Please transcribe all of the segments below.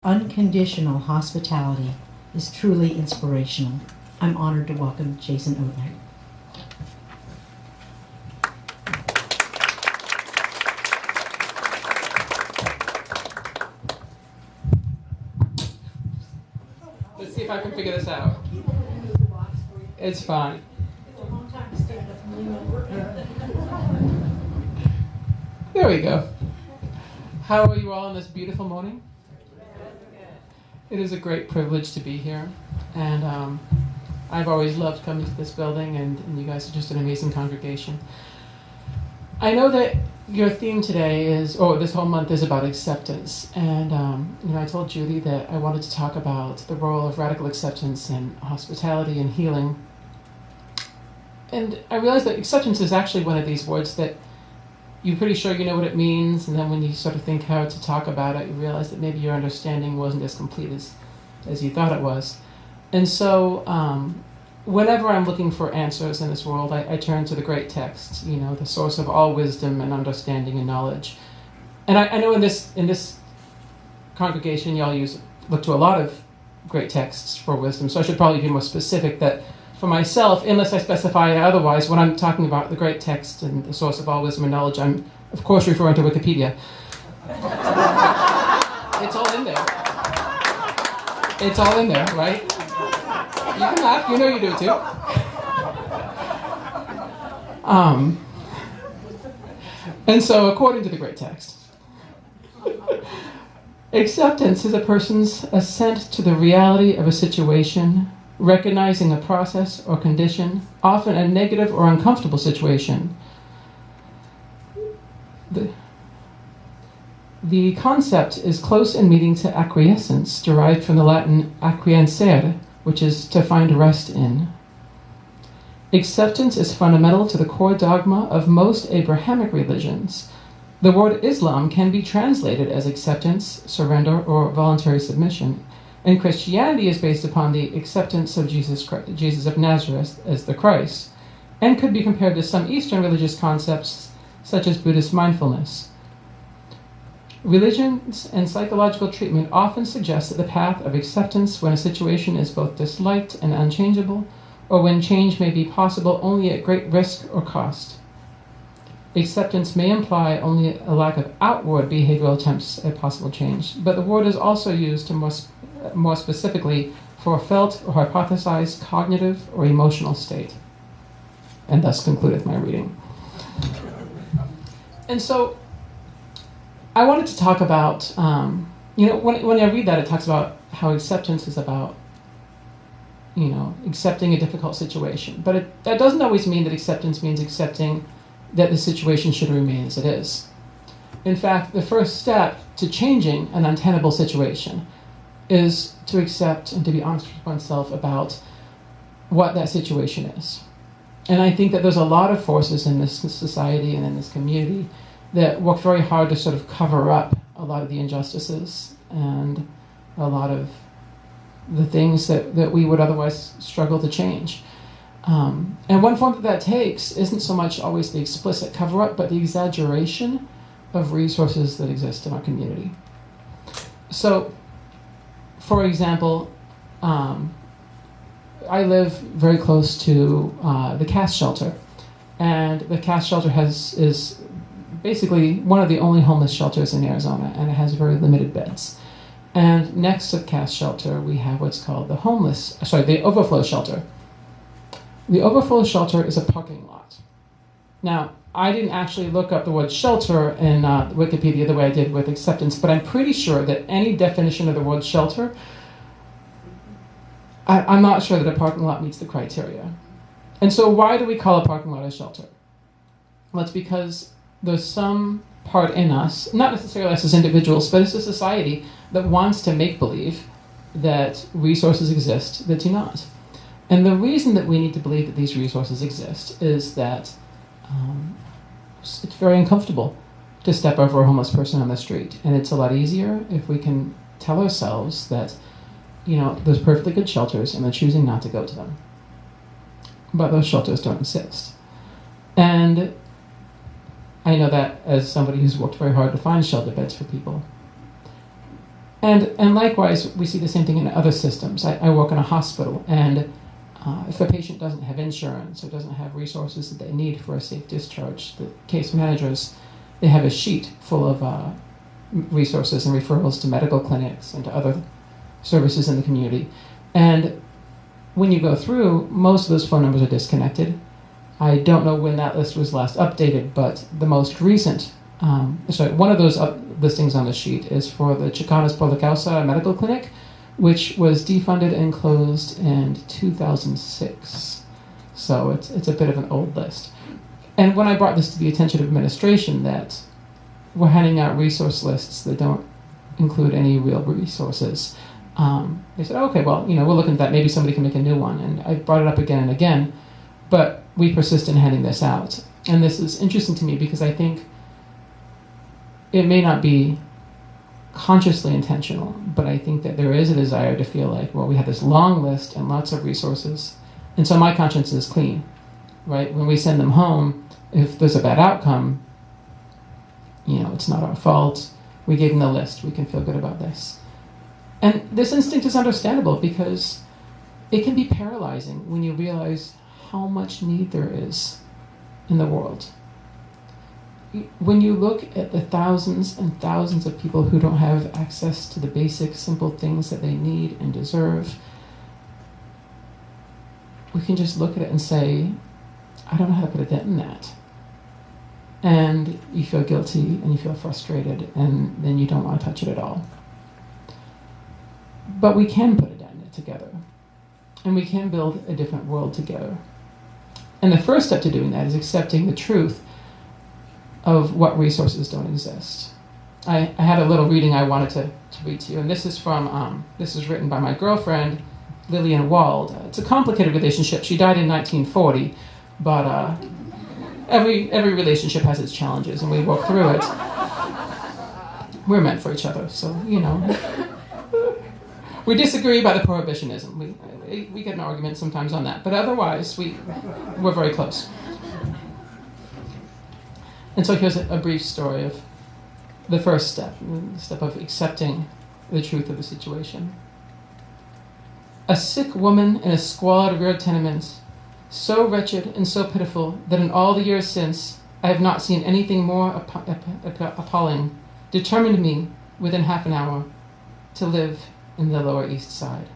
Unconditional hospitality is truly inspirational. I'm honored to welcome Jason Odhner. Let's see if I can figure this out. It's fine. It's a long time to stand up and lean over. There we go. How are you all on this beautiful morning? It is a great privilege to be here, and I've always loved coming to this building, and you guys are just an amazing congregation. I know that your theme today is, this whole month is about acceptance, and I told Judy that I wanted to talk about the role of radical acceptance in hospitality and healing. And I realized that acceptance is actually one of these words that you're pretty sure you know what it means, and then when you sort of think how to talk about it, you realize that maybe your understanding wasn't as complete as you thought it was. And so whenever I'm looking for answers in this world, I turn to the great text, the source of all wisdom and understanding and knowledge. And I know in this congregation y'all look to a lot of great texts for wisdom, so I should probably be more specific that for myself, unless I specify otherwise, when I'm talking about the great text and the source of all wisdom and knowledge, I'm, of course, referring to Wikipedia. It's all in there. It's all in there, right? You can laugh, you know you do too. And so, according to the great text, acceptance is a person's assent to the reality of a situation, recognizing a process or condition, often a negative or uncomfortable situation. The concept is close in meaning to acquiescence, derived from the Latin acquiescere, which is to find rest in. Acceptance is fundamental to the core dogma of most Abrahamic religions. The word Islam can be translated as acceptance, surrender, or voluntary submission, and Christianity is based upon the acceptance of Jesus of Nazareth as the Christ, and could be compared to some Eastern religious concepts such as Buddhist mindfulness. Religions and psychological treatment often suggest that the path of acceptance when a situation is both disliked and unchangeable, or when change may be possible only at great risk or cost. Acceptance may imply only a lack of outward behavioral attempts at possible change, but the word is also used to more specifically for a felt or hypothesized cognitive or emotional state. And thus concludeth my reading. And so I wanted to talk about, when I read that, it talks about how acceptance is about, accepting a difficult situation. But that doesn't always mean that acceptance means accepting that the situation should remain as it is. In fact, the first step to changing an untenable situation is to accept and to be honest with oneself about what that situation is. And I think that there's a lot of forces in this society and in this community that work very hard to sort of cover up a lot of the injustices and a lot of the things that we would otherwise struggle to change. And one form that takes isn't so much always the explicit cover-up, but the exaggeration of resources that exist in our community. So, for example, I live very close to the Cass Shelter, and the Cass Shelter is basically one of the only homeless shelters in Arizona, and it has very limited beds. And next to the Cass Shelter, we have what's called the Overflow Shelter. The Overflow Shelter is a parking lot. Now, I didn't actually look up the word shelter in Wikipedia the way I did with acceptance, but I'm pretty sure that any definition of the word shelter, I'm not sure that a parking lot meets the criteria. And so why do we call a parking lot a shelter? Well, it's because there's some part in us, not necessarily us as individuals, but as a society that wants to make believe that resources exist that do not. And the reason that we need to believe that these resources exist is that it's very uncomfortable to step over a homeless person on the street. And it's a lot easier if we can tell ourselves that, there's perfectly good shelters and they're choosing not to go to them. But those shelters don't exist. And I know that as somebody who's worked very hard to find shelter beds for people. And likewise, we see the same thing in other systems. I work in a hospital, and if a patient doesn't have insurance or doesn't have resources that they need for a safe discharge, the case managers, they have a sheet full of resources and referrals to medical clinics and to other services in the community. And when you go through, most of those phone numbers are disconnected. I don't know when that list was last updated, but the most recent, one of those listings on the sheet is for the Chicanas por la Causa Medical Clinic, which was defunded and closed in 2006. So it's a bit of an old list. And when I brought this to the attention of administration that we're handing out resource lists that don't include any real resources, they said, okay, well, we'll look into that. Maybe somebody can make a new one. And I brought it up again and again, but we persist in handing this out. And this is interesting to me because I think it may not be consciously intentional, but I think that there is a desire to feel like, well, we have this long list and lots of resources, and so my conscience is clean, right? When we send them home, if there's a bad outcome, it's not our fault. We gave them the list. We can feel good about this. And this instinct is understandable because it can be paralyzing when you realize how much need there is in the world. When you look at the thousands and thousands of people who don't have access to the basic, simple things that they need and deserve, we can just look at it and say, I don't know how to put a dent in that. And you feel guilty and you feel frustrated, and then you don't want to touch it at all. But we can put a dent in it together, and we can build a different world together. And the first step to doing that is accepting the truth of what resources don't exist. I had a little reading I wanted to read to you, and this is written by my girlfriend, Lillian Wald. It's a complicated relationship. She died in 1940, but every relationship has its challenges, and we work through it. We're meant for each other, so, We disagree about the prohibitionism. We get an argument sometimes on that, but otherwise, we're very close. And so here's a brief story of the first step, the step of accepting the truth of the situation. A sick woman in a squalid rear tenement, so wretched and so pitiful that in all the years since I have not seen anything more appalling, determined me, within half an hour, to live in the Lower East Side.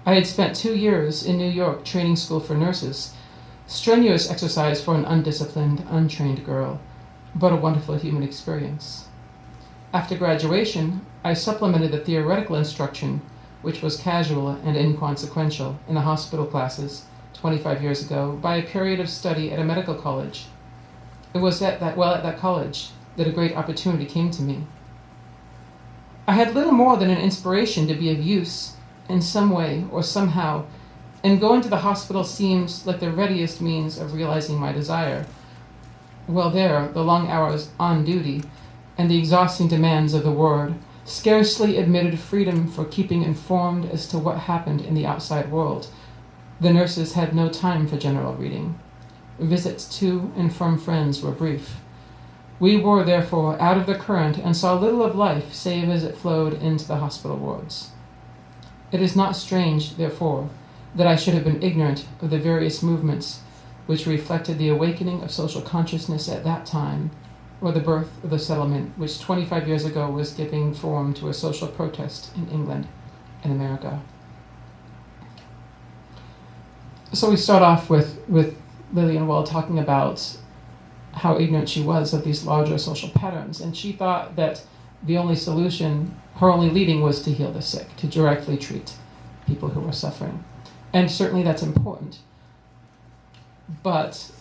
I had spent 2 years in New York training school for nurses, strenuous exercise for an undisciplined, untrained girl, but a wonderful human experience. After graduation, I supplemented the theoretical instruction, which was casual and inconsequential, in the hospital classes 25 years ago, by a period of study at a medical college. It was at that college that a great opportunity came to me. I had little more than an inspiration to be of use in some way or somehow, and going to the hospital seems like the readiest means of realizing my desire. Well, there, the long hours on duty and the exhausting demands of the ward scarcely admitted freedom for keeping informed as to what happened in the outside world. The nurses had no time for general reading. Visits to and from friends were brief. We were, therefore, out of the current and saw little of life save as it flowed into the hospital wards. It is not strange, therefore, that I should have been ignorant of the various movements which reflected the awakening of social consciousness at that time, or the birth of the settlement which 25 years ago was giving form to a social protest in England and America. So we start off with Lillian Wald talking about how ignorant she was of these larger social patterns, and she thought that the only solution, her only leading, was to heal the sick, to directly treat people who were suffering. And certainly that's important. But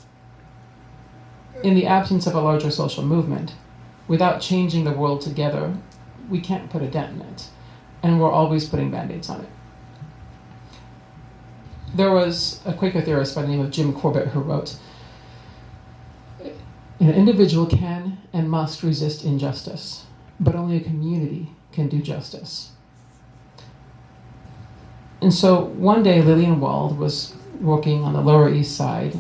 in the absence of a larger social movement, without changing the world together, we can't put a dent in it. And we're always putting Band-Aids on it. There was a Quaker theorist by the name of Jim Corbett who wrote, "An individual can and must resist injustice, but only a community can do justice." And so one day Lillian Wald was working on the Lower East Side,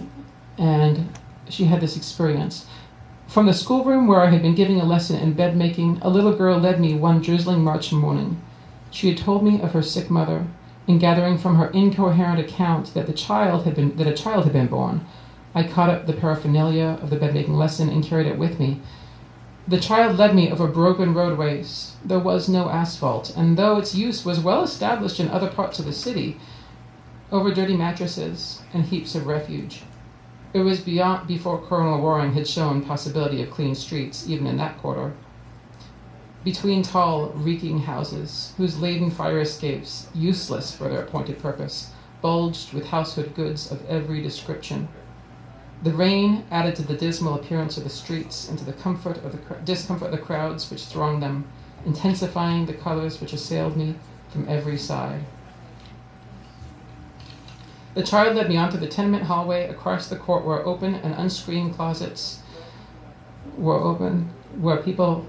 and she had this experience. From the schoolroom where I had been giving a lesson in bed making, a little girl led me one drizzling March morning. She had told me of her sick mother, and gathering from her incoherent account that a child had been born, I caught up the paraphernalia of the bed making lesson and carried it with me. The child led me over broken roadways. There was no asphalt, and though its use was well established in other parts of the city, over dirty mattresses and heaps of refuge. It was before Colonel Waring had shown possibility of clean streets, even in that quarter. Between tall, reeking houses, whose laden fire escapes, useless for their appointed purpose, bulged with household goods of every description. The rain added to the dismal appearance of the streets and to the discomfort of the crowds which thronged them, intensifying the colors which assailed me from every side. The child led me onto the tenement hallway across the court where open and unscreened closets were open, where people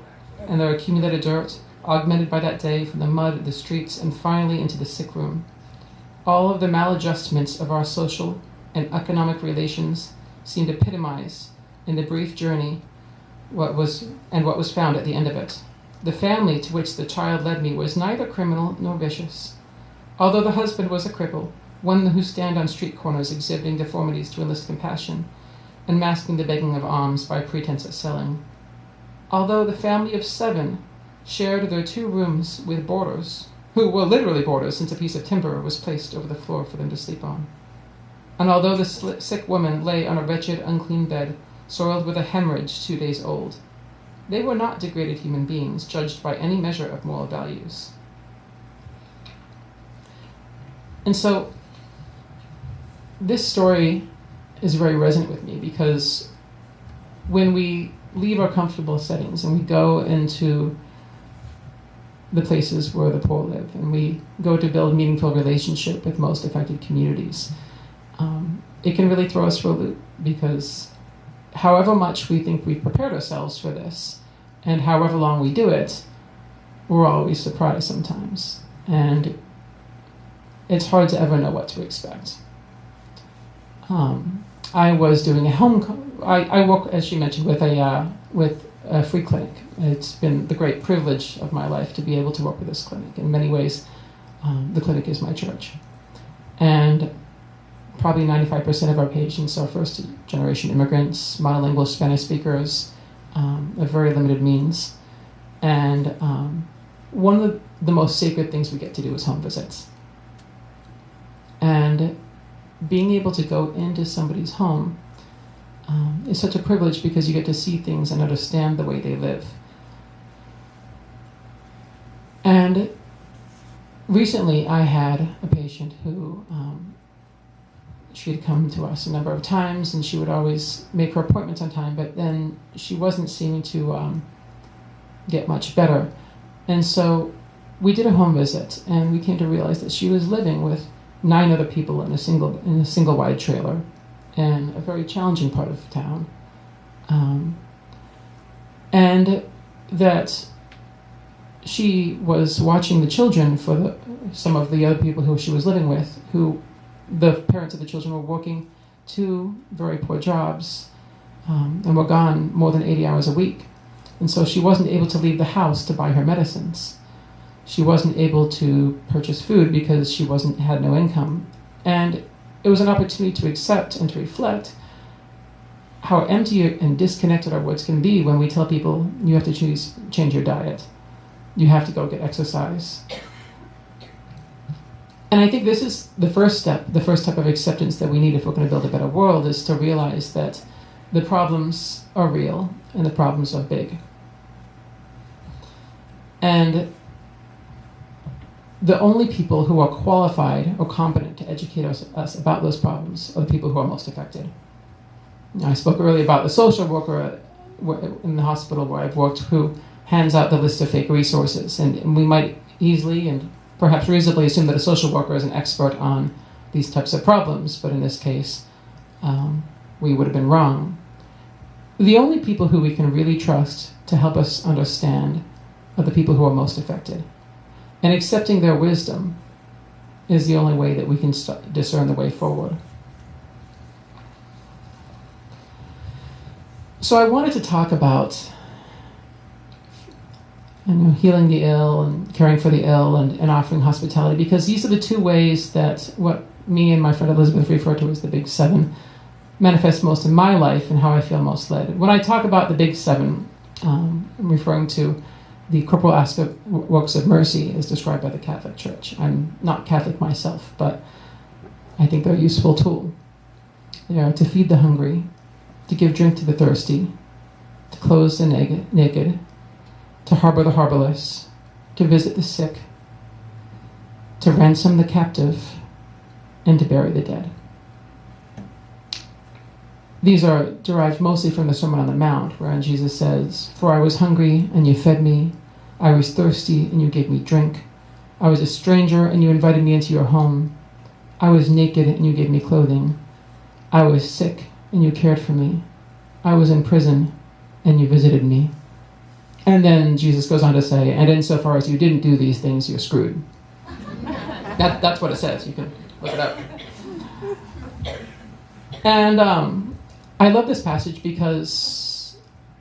and their accumulated dirt, augmented by that day from the mud of the streets, and finally into the sick room. All of the maladjustments of our social and economic relations seemed epitomized in the brief journey what was found at the end of it. The family to which the child led me was neither criminal nor vicious. Although the husband was a cripple, one who stand on street corners exhibiting deformities to enlist compassion, and masking the begging of alms by pretense of selling. Although the family of 7 shared their 2 rooms with boarders, who were literally boarders since a piece of timber was placed over the floor for them to sleep on. And although the sick woman lay on a wretched, unclean bed, soiled with a hemorrhage 2 days old, they were not degraded human beings, judged by any measure of moral values. And so, this story is very resonant with me because when we leave our comfortable settings and we go into the places where the poor live and we go to build meaningful relationship with most affected communities, it can really throw us for a loop because however much we think we've prepared ourselves for this and however long we do it, we're always surprised sometimes. And it's hard to ever know what to expect. I was doing I work, as she mentioned, with a free clinic. It's been the great privilege of my life to be able to work with this clinic. In many ways, the clinic is my church. And probably 95% of our patients are first-generation immigrants, monolingual Spanish speakers, of very limited means. And one of the most sacred things we get to do is home visits. And being able to go into somebody's home is such a privilege because you get to see things and understand the way they live. And recently I had a patient who she had come to us a number of times and she would always make her appointments on time, but then she wasn't seeming to get much better. And so we did a home visit and we came to realize that she was living with 9 other people in a single wide trailer in a very challenging part of town, and that she was watching the children for some of the other people who she was living with, who the parents of the children were working 2 very poor jobs and were gone more than 80 hours a week, and so she wasn't able to leave the house to buy her medicines. She wasn't able to purchase food because she had no income. And it was an opportunity to accept and to reflect how empty and disconnected our words can be when we tell people, you have to change your diet. You have to go get exercise. And I think this is the first step of acceptance that we need if we're going to build a better world, is to realize that the problems are real and the problems are big. And the only people who are qualified or competent to educate us about those problems are the people who are most affected. I spoke earlier about the social worker in the hospital where I've worked who hands out the list of fake resources. And we might easily and perhaps reasonably assume that a social worker is an expert on these types of problems, but in this case, we would have been wrong. The only people who we can really trust to help us understand are the people who are most affected. And accepting their wisdom is the only way that we can discern the way forward. So I wanted to talk about healing the ill and caring for the ill and offering hospitality, because these are the two ways that what me and my friend Elizabeth refer to as the Big Seven manifest most in my life and how I feel most led. When I talk about the Big Seven, I'm referring to the corporal aspect works of mercy as described by the Catholic Church. I'm not Catholic myself, but I think they're a useful tool. They are to feed the hungry, to give drink to the thirsty, to clothe the naked, to harbor the harborless, to visit the sick, to ransom the captive, and to bury the dead. These are derived mostly from the Sermon on the Mount, wherein Jesus says, "For I was hungry, and you fed me. I was thirsty, and you gave me drink. I was a stranger, and you invited me into your home. I was naked, and you gave me clothing. I was sick, and you cared for me. I was in prison, and you visited me." And then Jesus goes on to say, "And insofar as you didn't do these things, you're screwed." That's what it says. You can look it up. And I love this passage because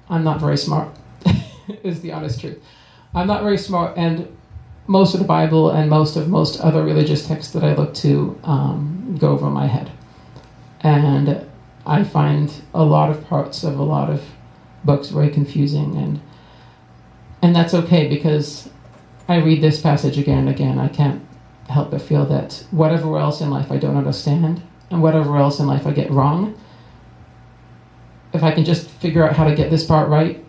I'm not very smart, is the honest truth. I'm not very smart, and most of the Bible and most other religious texts that I look to go over my head. And I find a lot of parts of a lot of books very confusing, and that's okay, because I read this passage again and again. I can't help but feel that whatever else in life I don't understand, and whatever else in life I get wrong, if I can just figure out how to get this part right,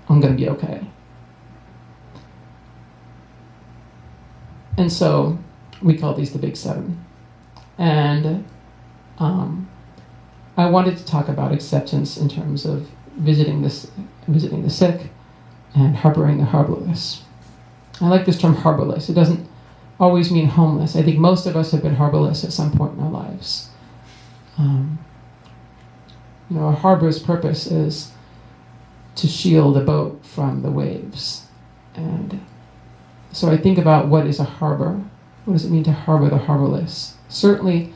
I'm going to be okay. And so we call these the Big Seven. And I wanted to talk about acceptance in terms of visiting the sick and harboring the harborless. I like this term harborless. It doesn't always mean homeless. I think most of us have been harborless at some point in our lives. A harbor's purpose is to shield a boat from the waves. And so I think about, what is a harbor? What does it mean to harbor the harborless? Certainly,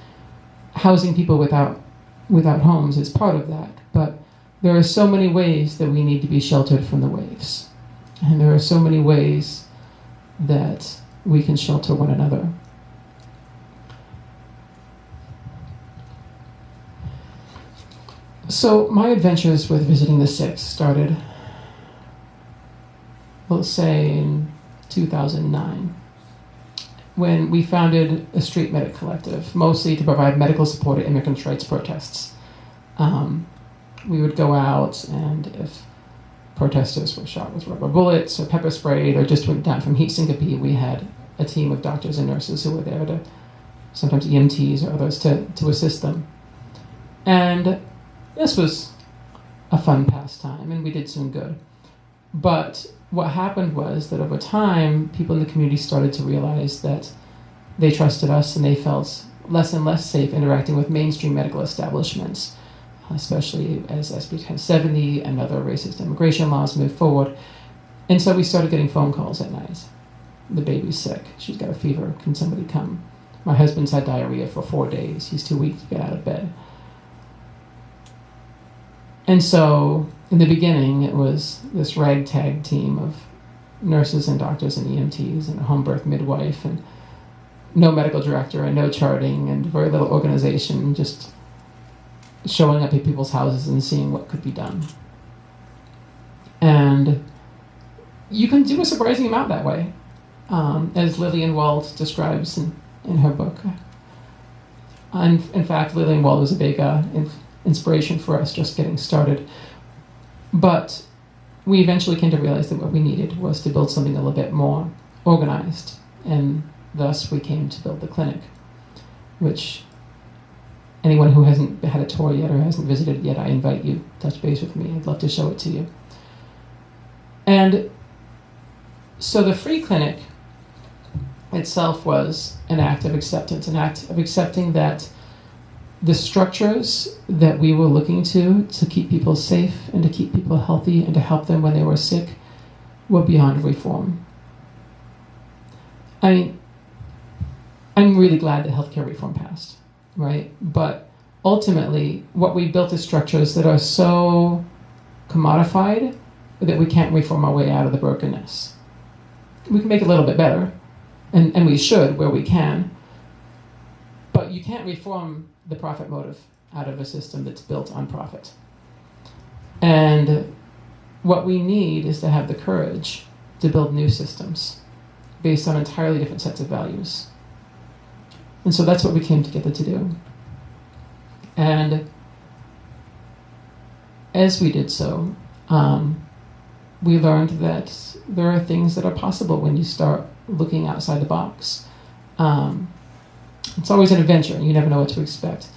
housing people without homes is part of that, but there are so many ways that we need to be sheltered from the waves. And there are so many ways that we can shelter one another. So my adventures with visiting the sick started, we'll say, in 2009, when we founded a street medic collective, mostly to provide medical support at immigrant rights protests. We would go out, and if protesters were shot with rubber bullets or pepper sprayed or just went down from heat syncope, we had a team of doctors and nurses who were there to, sometimes EMTs or others, to assist them. And this was a fun pastime, and we did some good. But what happened was that over time, people in the community started to realize that they trusted us, and they felt less and less safe interacting with mainstream medical establishments, especially as SB 1070 and other racist immigration laws moved forward. And so we started getting phone calls at night. The baby's sick. She's got a fever. Can somebody come? My husband's had diarrhea for 4 days. He's too weak to get out of bed. And so in the beginning, it was this ragtag team of nurses and doctors and EMTs and a home birth midwife and no medical director and no charting and very little organization, just showing up at people's houses and seeing what could be done. And you can do a surprising amount that way, as Lillian Wald describes in her book. And in fact, Lillian Wald was a big inspiration for us just getting started. But we eventually came to realize that what we needed was to build something a little bit more organized, and thus we came to build the clinic, which anyone who hasn't had a tour yet or hasn't visited yet, I invite you to touch base with me. I'd love to show it to you. And so the free clinic itself was an act of acceptance, an act of accepting that the structures that we were looking to keep people safe and to keep people healthy and to help them when they were sick were beyond reform. I mean, I'm really glad that healthcare reform passed, right? But ultimately, what we built is structures that are so commodified that we can't reform our way out of the brokenness. We can make it a little bit better, and we should where we can, but you can't reform the profit motive out of a system that's built on profit. And what we need is to have the courage to build new systems based on entirely different sets of values. And so that's what we came together to do. And as we did so, we learned that there are things that are possible when you start looking outside the box. It's always an adventure, and you never know what to expect.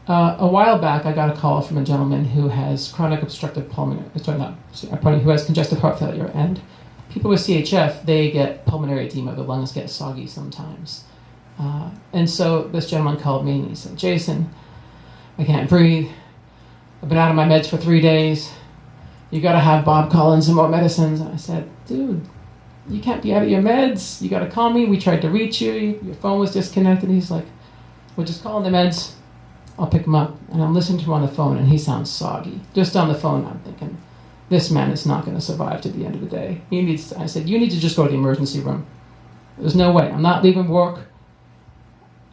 A while back, I got a call from a gentleman who has chronic obstructive pulmonary, who has congestive heart failure, and people with CHF, they get pulmonary edema, the lungs get soggy sometimes. And so this gentleman called me and he said, "Jason, I can't breathe. I've been out of my meds for 3 days. You gotta have Bob call in some more medicines." And I said, "Dude, you can't be out of your meds. You gotta call me. We tried to reach you. Your phone was disconnected." He's like, "Well, just call in the meds. I'll pick him up." And I'm listening to him on the phone, and he sounds soggy. Just on the phone, I'm thinking, this man is not going to survive to the end of the day. I said, "You need to just go to the emergency room. There's no way. I'm not leaving work.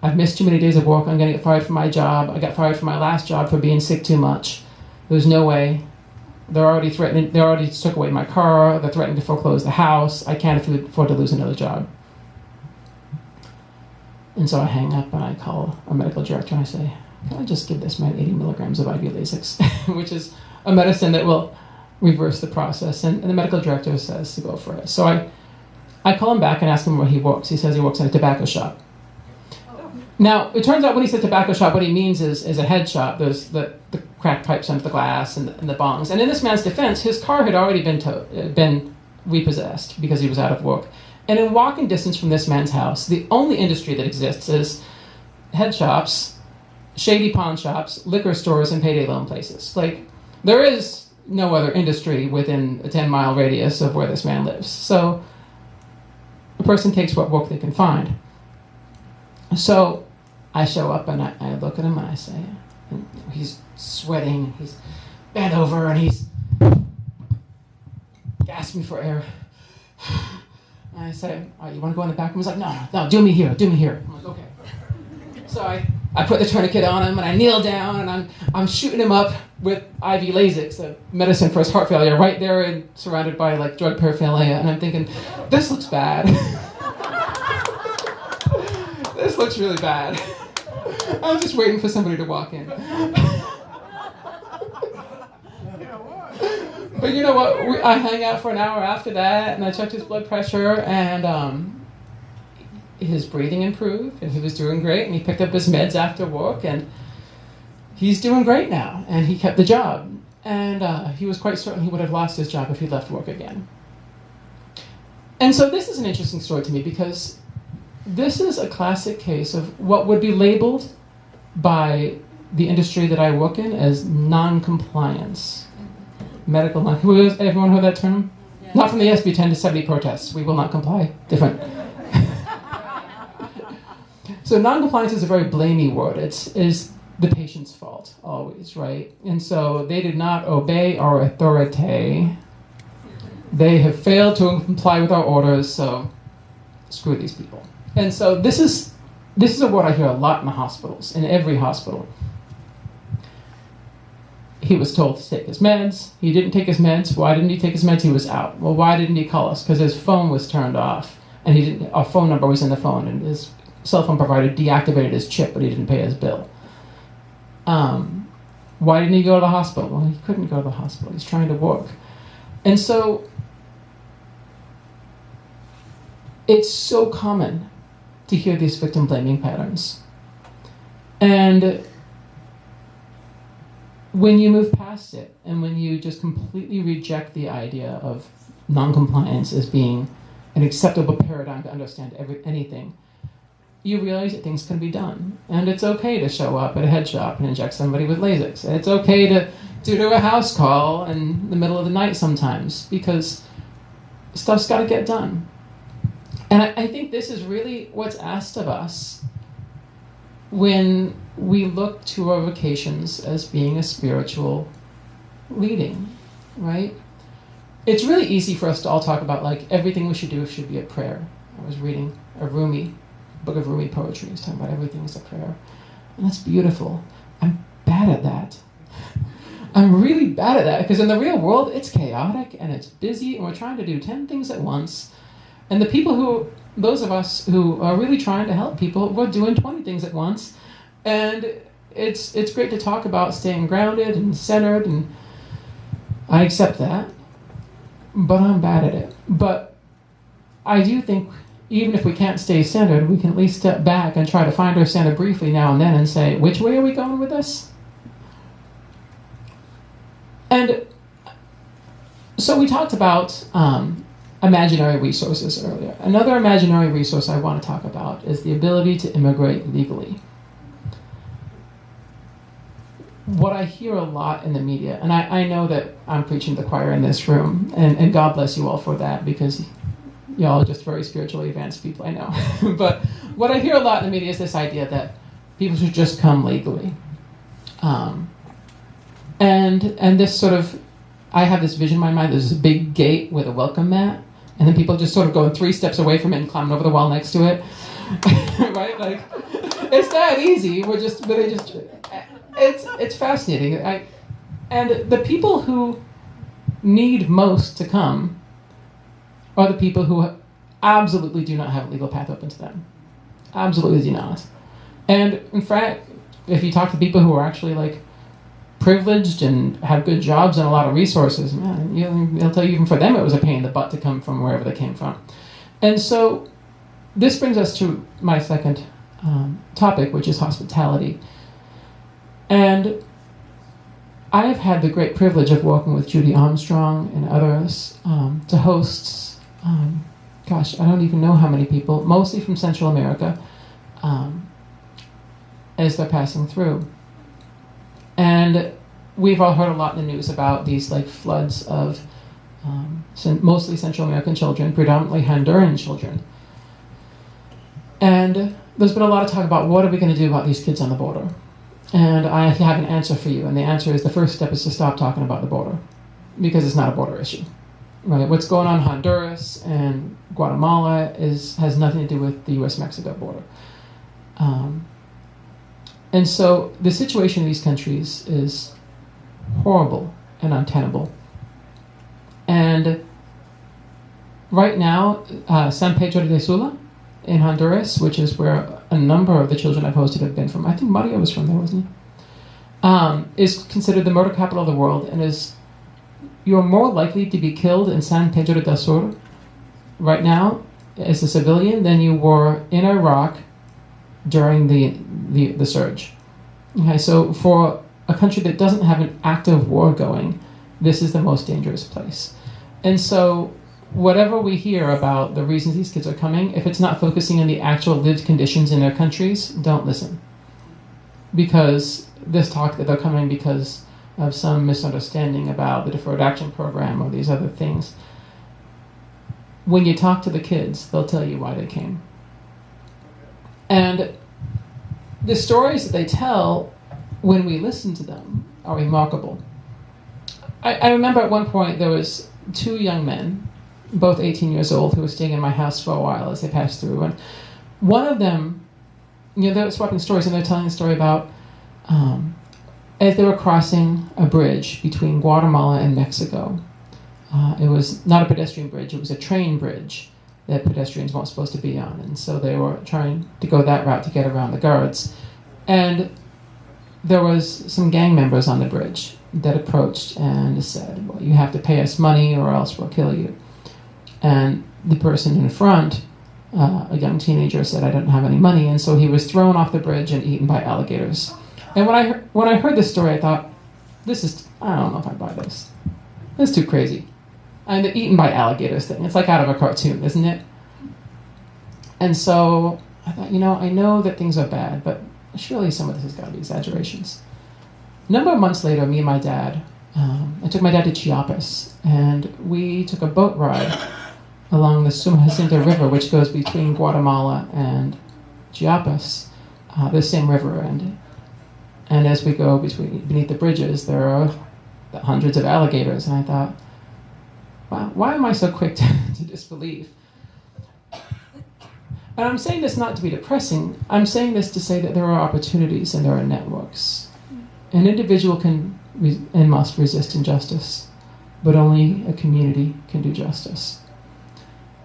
I've missed too many days of work. I'm going to get fired from my job. I got fired from my last job for being sick too much. There's no way. They're already threatening. They already took away my car. They're threatening to foreclose the house. I can't afford to lose another job." And so I hang up and I call a medical director and I say, "Can I just give this man 80 milligrams of IV Lasix," which is a medicine that will reverse the process. And the medical director says to go for it. So I call him back and ask him where he works. He says he works at a tobacco shop. Now, it turns out when he said tobacco shop, what he means is a head shop. There's the crack pipes under the glass and the bongs. And in this man's defense, his car had already been repossessed because he was out of work. And in walking distance from this man's house, the only industry that exists is head shops, shady pawn shops, liquor stores, and payday loan places. Like, there is no other industry within a 10-mile radius of where this man lives. So a person takes what work they can find. So I show up and I look at him and I say, and he's sweating, he's bent over and he's gasping for air. And I say, "Oh, you want to go in the back room?" He's like, no, do me here. I'm like, "Okay." So I put the tourniquet on him and I kneel down and I'm shooting him up with IV Lasix, a medicine for his heart failure, right there and surrounded by like drug paraphernalia. And I'm thinking, this looks bad. This looks really bad. I was just waiting for somebody to walk in. But you know what? I hung out for an hour after that, and I checked his blood pressure, and his breathing improved, and he was doing great, and he picked up his meds after work, and he's doing great now, and he kept the job. And he was quite certain he would have lost his job if he left work again. And so this is an interesting story to me, because this is a classic case of what would be labeled by the industry that I work in as non-compliance. Medical non. Everyone heard that term? Yeah. Not from the SB 10 to 70 protests. We will not comply. Different. So non-compliance is a very blamey word. It's the patient's fault, always, right? And so they did not obey our authority. They have failed to comply with our orders, so screw these people. And so this is a word I hear a lot in the hospitals, in every hospital. He was told to take his meds. He didn't take his meds. Why didn't he take his meds? He was out. Well, why didn't he call us? Because his phone was turned off, and our phone number was in the phone, and his cell phone provider deactivated his chip, but he didn't pay his bill. Why didn't he go to the hospital? Well, he couldn't go to the hospital. He's trying to work. And so it's so common to hear these victim blaming patterns. And when you move past it, and when you just completely reject the idea of non-compliance as being an acceptable paradigm to understand anything, you realize that things can be done. And it's okay to show up at a head shop and inject somebody with Lasix. And it's okay to do a house call in the middle of the night sometimes, because stuff's got to get done. And I think this is really what's asked of us when we look to our vocations as being a spiritual leading. right? It's really easy for us to all talk about like everything we should do should be a prayer. I was reading a book of Rumi poetry. It's talking about everything is a prayer. And that's beautiful. I'm bad at that. I'm really bad at that because in the real world, it's chaotic and it's busy and we're trying to do 10 things at once. And those of us who are really trying to help people, we're doing 20 things at once. And it's great to talk about staying grounded and centered, and I accept that, but I'm bad at it. But I do think even if we can't stay centered, we can at least step back and try to find our center briefly now and then and say, which way are we going with this? And so we talked about imaginary resources earlier. Another imaginary resource I want to talk about is the ability to immigrate legally. What I hear a lot in the media, and I know that I'm preaching to the choir in this room, and God bless you all for that, because y'all are just very spiritually advanced people, I know. But what I hear a lot in the media is this idea that people should just come legally. And this sort of, I have this vision in my mind, there's a big gate with a welcome mat, and then people just sort of going 3 steps away from it and climbing over the wall next to it. Right? Like, it's that easy. It's fascinating. And the people who need most to come are the people who absolutely do not have a legal path open to them. Absolutely do not. And in fact, if you talk to people who are actually like privileged and have good jobs and a lot of resources, man, they'll tell you even for them it was a pain in the butt to come from wherever they came from. And so this brings us to my second topic, which is hospitality. And I have had the great privilege of working with Judy Armstrong and others to host, I don't even know how many people, mostly from Central America, as they're passing through. And we've all heard a lot in the news about these like floods of mostly Central American children, predominantly Honduran children. And there's been a lot of talk about what are we going to do about these kids on the border. And I have an answer for you. And the answer is the first step is to stop talking about the border, because it's not a border issue. Right? What's going on in Honduras and Guatemala has nothing to do with the U.S.-Mexico border. And so the situation in these countries is horrible and untenable. And right now, San Pedro de Sula in Honduras, which is where a number of the children I've hosted have been from, I think Mario was from there, wasn't he? Is considered the murder capital of the world, and you're more likely to be killed in San Pedro de Sula right now as a civilian than you were in Iraq during the surge. Okay, so for a country that doesn't have an active war going, this is the most dangerous place. And so whatever we hear about the reasons these kids are coming, if it's not focusing on the actual lived conditions in their countries, don't listen. Because this talk that they're coming because of some misunderstanding about the Deferred Action Program or these other things, when you talk to the kids, they'll tell you why they came. And the stories that they tell when we listen to them are remarkable. I remember at one point there was 2 young men, both 18 years old, who were staying in my house for a while as they passed through. And one of them, they were swapping stories, and they're telling a story about as they were crossing a bridge between Guatemala and Mexico. It was not a pedestrian bridge, it was a train bridge that pedestrians weren't supposed to be on. And so they were trying to go that route to get around the guards. And there was some gang members on the bridge that approached and said, well, you have to pay us money or else we'll kill you. And the person in front, a young teenager, said, I don't have any money. And so he was thrown off the bridge and eaten by alligators. And when I heard this story, I thought, I don't know if I buy this. This is too crazy. And the eaten by alligators thing, it's like out of a cartoon, isn't it? And so I thought, I know that things are bad, but surely some of this has got to be exaggerations. A number of months later, me and my dad, I took my dad to Chiapas, and we took a boat ride along the Suma Jacinta River, which goes between Guatemala and Chiapas, the same river. And as we go beneath the bridges, there are hundreds of alligators. And I thought, wow, why am I so quick to disbelieve? And I'm saying this not to be depressing. I'm saying this to say that there are opportunities and there are networks. An individual can and must resist injustice, but only a community can do justice.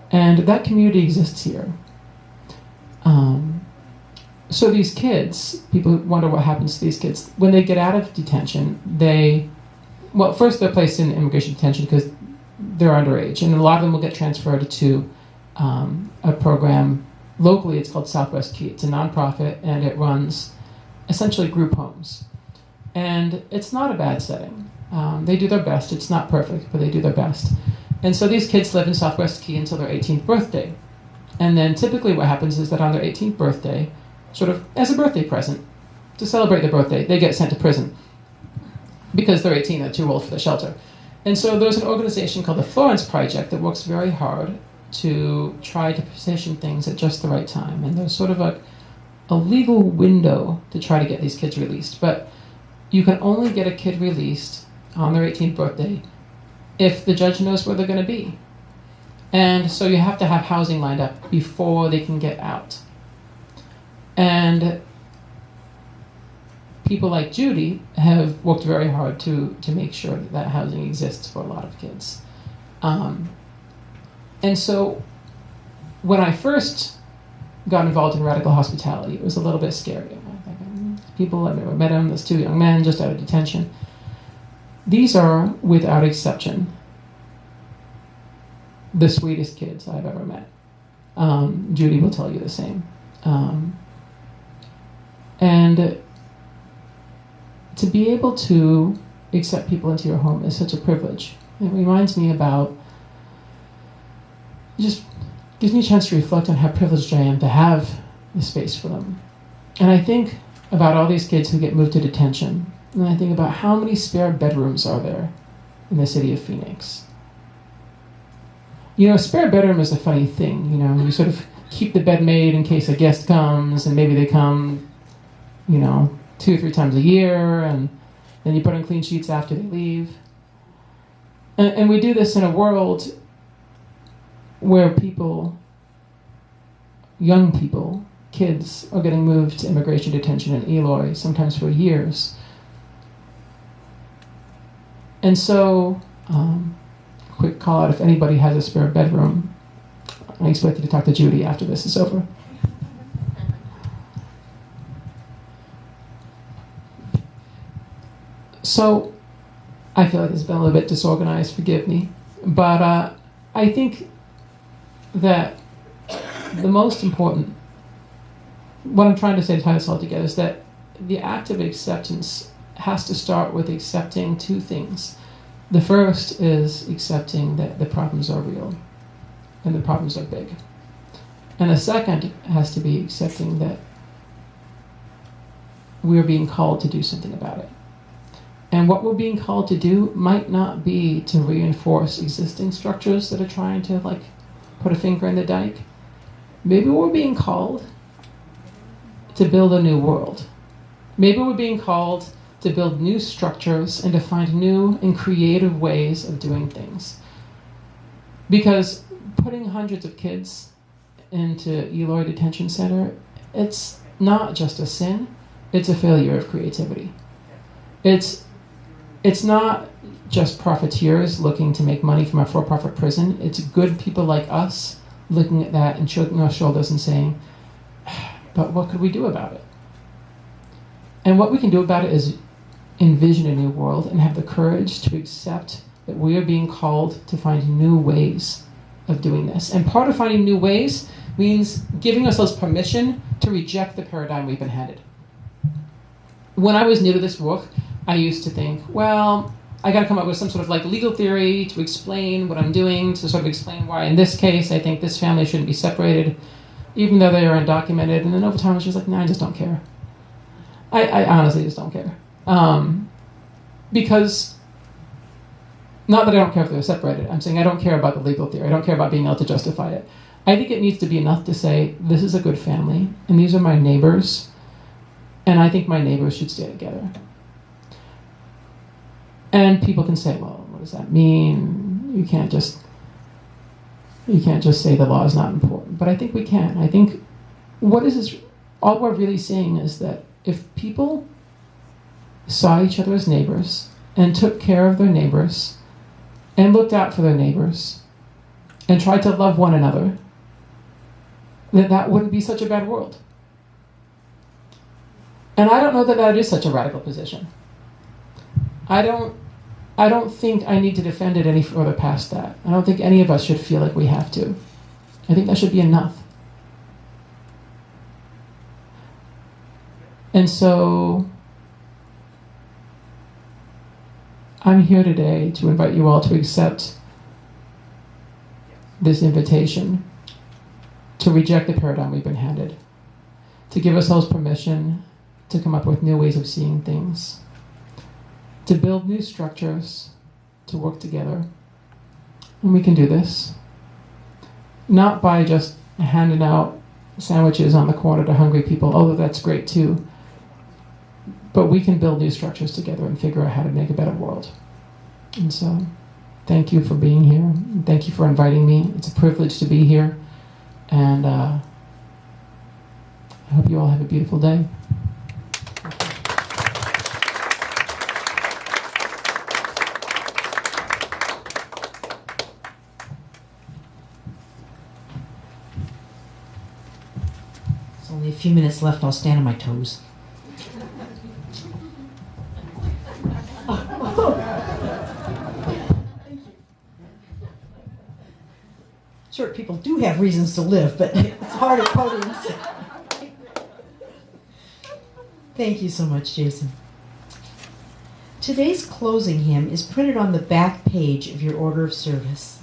And that community exists here. So these kids, people wonder what happens to these kids. When they get out of detention, first they're placed in immigration detention because they're underage, and a lot of them will get transferred to a program. Locally, it's called Southwest Key. It's a nonprofit, and it runs essentially group homes. And it's not a bad setting. They do their best. It's not perfect, but they do their best. And so these kids live in Southwest Key until their 18th birthday. And then typically what happens is that on their 18th birthday, sort of as a birthday present, to celebrate their birthday, they get sent to prison. Because they're 18, they're too old for the shelter. And so there's an organization called the Florence Project that works very hard to try to position things at just the right time. And there's sort of a legal window to try to get these kids released. But you can only get a kid released on their 18th birthday if the judge knows where they're going to be. And so you have to have housing lined up before they can get out. And people like Judy have worked very hard to make sure that housing exists for a lot of kids. And so when I first got involved in radical hospitality, it was a little bit scary. People, I've never met them, there's two young men just out of detention. These are, without exception, the sweetest kids I've ever met. Judy will tell you the same. And to be able to accept people into your home is such a privilege. It reminds me about, it just gives me a chance to reflect on how privileged I am to have the space for them. And I think about all these kids who get moved to detention, and I think about how many spare bedrooms are there in the city of Phoenix. You know, a spare bedroom is a funny thing. You know, you sort of keep the bed made in case a guest comes, and maybe they come, 2 or 3 times a year, and then you put on clean sheets after they leave. And we do this in a world where young people, kids, are getting moved to immigration detention in Eloy, sometimes for years. And so, quick call out if anybody has a spare bedroom. I expect you to talk to Judy after this is over. So, I feel like this has been a little bit disorganized, forgive me. But I think that the most important, what I'm trying to say to tie this all together, is that the act of acceptance has to start with accepting 2 things. The first is accepting that the problems are real and the problems are big. And the second has to be accepting that we're being called to do something about it. And what we're being called to do might not be to reinforce existing structures that are trying to put a finger in the dike. Maybe we're being called to build a new world. Maybe we're being called to build new structures and to find new and creative ways of doing things. Because putting hundreds of kids into Eloy Detention Center, it's not just a sin, it's a failure of creativity. It's not just profiteers looking to make money from a for-profit prison. It's good people like us looking at that and shrugging our shoulders and saying, but what could we do about it? And what we can do about it is envision a new world and have the courage to accept that we are being called to find new ways of doing this. And part of finding new ways means giving ourselves permission to reject the paradigm we've been handed. When I was new to this work, I used to think, well, I got to come up with some sort of legal theory to explain what I'm doing, to sort of explain why in this case I think this family shouldn't be separated, even though they are undocumented. And then over time I was just like, no, I just don't care. I honestly just don't care. Because, not that I don't care if they're separated, I'm saying I don't care about the legal theory. I don't care about being able to justify it. I think it needs to be enough to say, this is a good family, and these are my neighbors, and I think my neighbors should stay together. And people can say, well, what does that mean? You can't just say the law is not important. But I think we can. I think all we're really saying is that if people saw each other as neighbors and took care of their neighbors and looked out for their neighbors and tried to love one another, that wouldn't be such a bad world. And I don't know that is such a radical position. I don't think I need to defend it any further past that. I don't think any of us should feel like we have to. I think that should be enough. And so I'm here today to invite you all to accept this invitation to reject the paradigm we've been handed, to give ourselves permission to come up with new ways of seeing things, to build new structures, to work together. And we can do this, not by just handing out sandwiches on the corner to hungry people, although that's great too. But we can build new structures together and figure out how to make a better world. And so, thank you for being here. And thank you for inviting me. It's a privilege to be here. And I hope you all have a beautiful day. There's only a few minutes left. I'll stand on my toes. Short people do have reasons to live, but it's hard at podiums. Thank you so much, Jason. Today's closing hymn is printed on the back page of your order of service.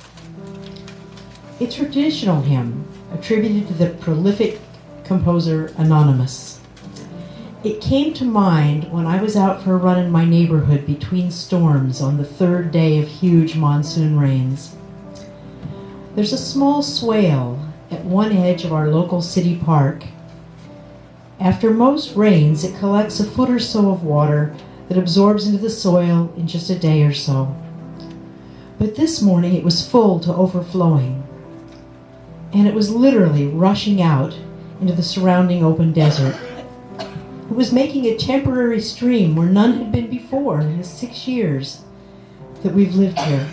A traditional hymn attributed to the prolific composer Anonymous. It came to mind when I was out for a run in my neighborhood between storms on the third day of huge monsoon rains. There's a small swale at one edge of our local city park. After most rains, it collects a foot or so of water that absorbs into the soil in just a day or so. But this morning it was full to overflowing, and it was literally rushing out into the surrounding open desert. It was making a temporary stream where none had been before in the 6 years that we've lived here.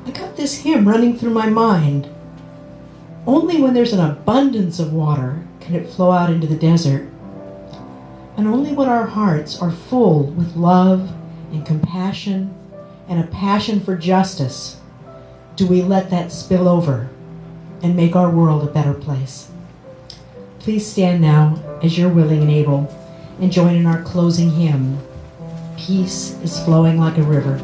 I got this hymn running through my mind. Only when there's an abundance of water can it flow out into the desert. And only when our hearts are full with love and compassion and a passion for justice do we let that spill over and make our world a better place. Please stand now as you're willing and able and join in our closing hymn, Peace is Flowing Like a River.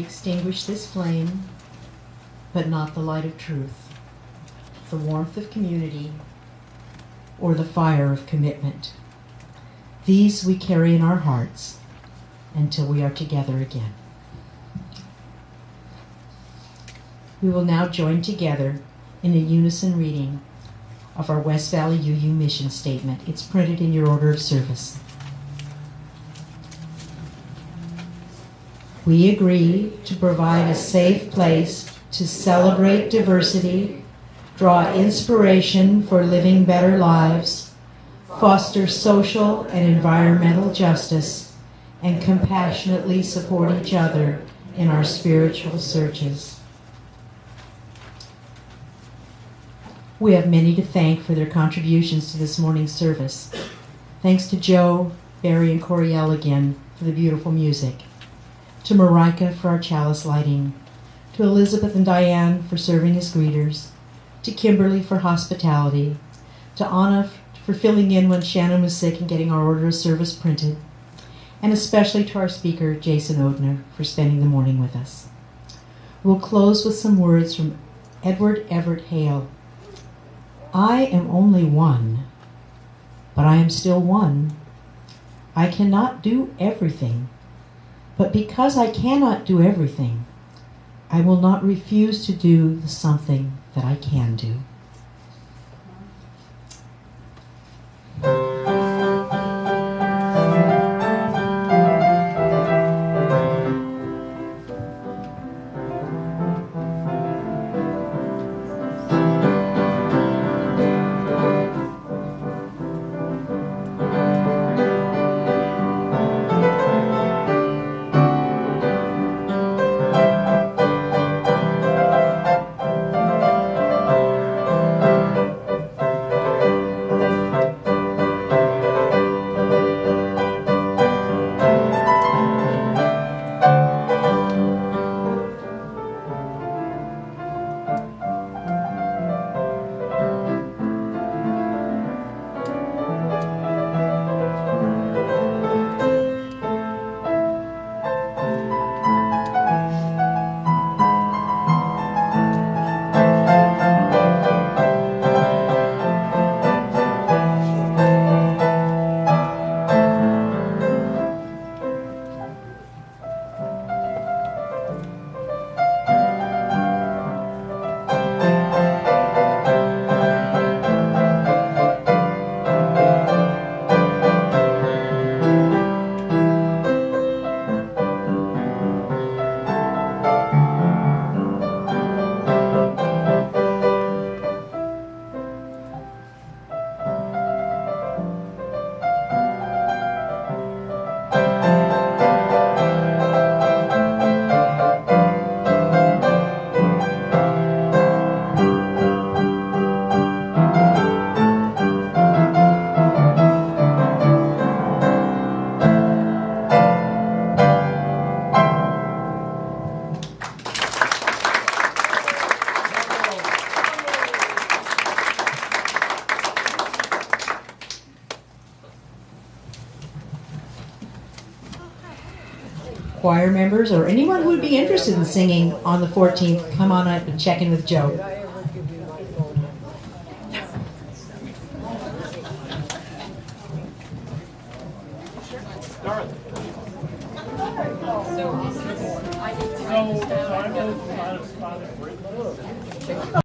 extinguish this flame, but not the light of truth, the warmth of community, or the fire of commitment. These we carry in our hearts until we are together again. We will now join together in a unison reading of our West Valley UU mission statement. It's printed in your order of service. We agree to provide a safe place to celebrate diversity, draw inspiration for living better lives, foster social and environmental justice, and compassionately support each other in our spiritual searches. We have many to thank for their contributions to this morning's service. Thanks to Joe, Barry, and Coriel again for the beautiful music. To Marika for our chalice lighting. To Elizabeth and Diane for serving as greeters. To Kimberly for hospitality. To Anna for filling in when Shannon was sick and getting our order of service printed. And especially to our speaker, Jason Odhner, for spending the morning with us. We'll close with some words from Edward Everett Hale. I am only one, but I am still one. I cannot do everything, but because I cannot do everything, I will not refuse to do the something that I can do. Choir members or anyone who would be interested in singing on the 14th, come on up and check in with Joe. So